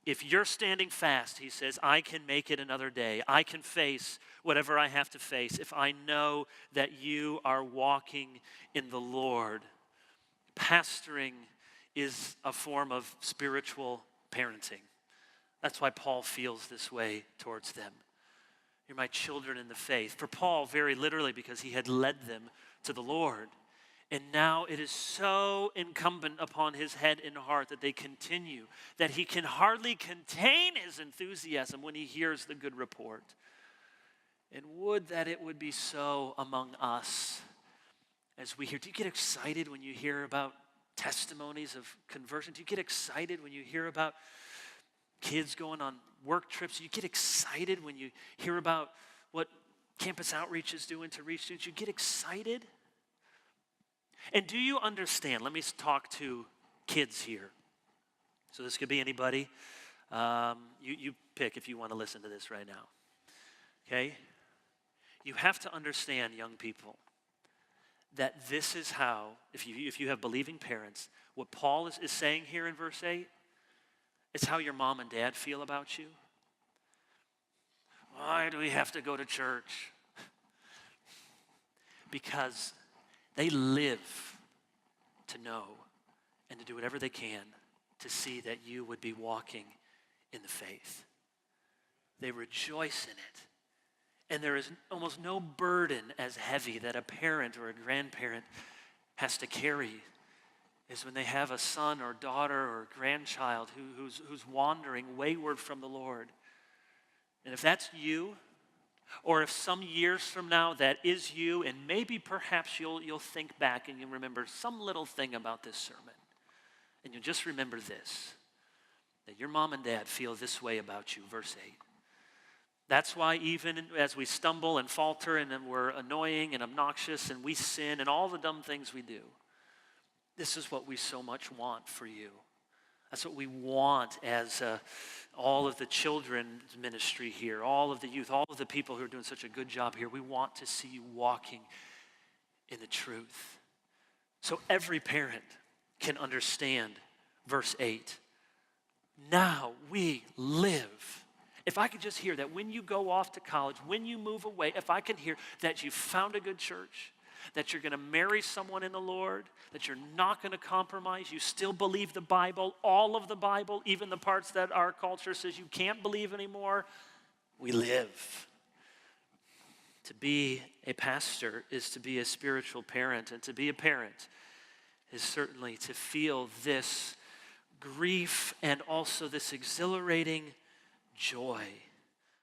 If you're standing fast, he says, I can make it another day. I can face whatever I have to face if I know that you are walking in the Lord. Pastoring is a form of spiritual parenting. That's why Paul feels this way towards them. You're my children in the faith. For Paul, very literally, because he had led them to the Lord. And now it is so incumbent upon his head and heart that they continue, that he can hardly contain his enthusiasm when he hears the good report. And would that it would be so among us as we hear. Do you get excited when you hear about testimonies of conversion? Do you get excited when you hear about kids going on work trips? You get excited when you hear about what campus outreach is doing to reach students? You get excited? And do you understand? Let me talk to kids here. So this could be anybody. You pick if you want to listen to this right now. Okay? You have to understand, young people, that this is how, if you have believing parents, what Paul is saying here in verse 8, it's how your mom and dad feel about you. Why do we have to go to church? Because they live to know and to do whatever they can to see that you would be walking in the faith. They rejoice in it. And there is almost no burden as heavy that a parent or a grandparent has to carry is when they have a son or daughter or grandchild who's wandering wayward from the Lord. And if that's you, or if some years from now that is you, and maybe perhaps you'll think back and you'll remember some little thing about this sermon, and you'll just remember this, that your mom and dad feel this way about you, verse 8. That's why even as we stumble and falter and then we're annoying and obnoxious and we sin and all the dumb things we do, this is what we so much want for you. That's what we want as all of the children's ministry here, all of the youth, all of the people who are doing such a good job here. We want to see you walking in the truth. So every parent can understand verse 8. Now we live. If I could just hear that when you go off to college, when you move away, if I can hear that you found a good church, that you're going to marry someone in the Lord, that you're not going to compromise, you still believe the Bible, all of the Bible, even the parts that our culture says you can't believe anymore, we live. To be a pastor is to be a spiritual parent, and to be a parent is certainly to feel this grief and also this exhilarating joy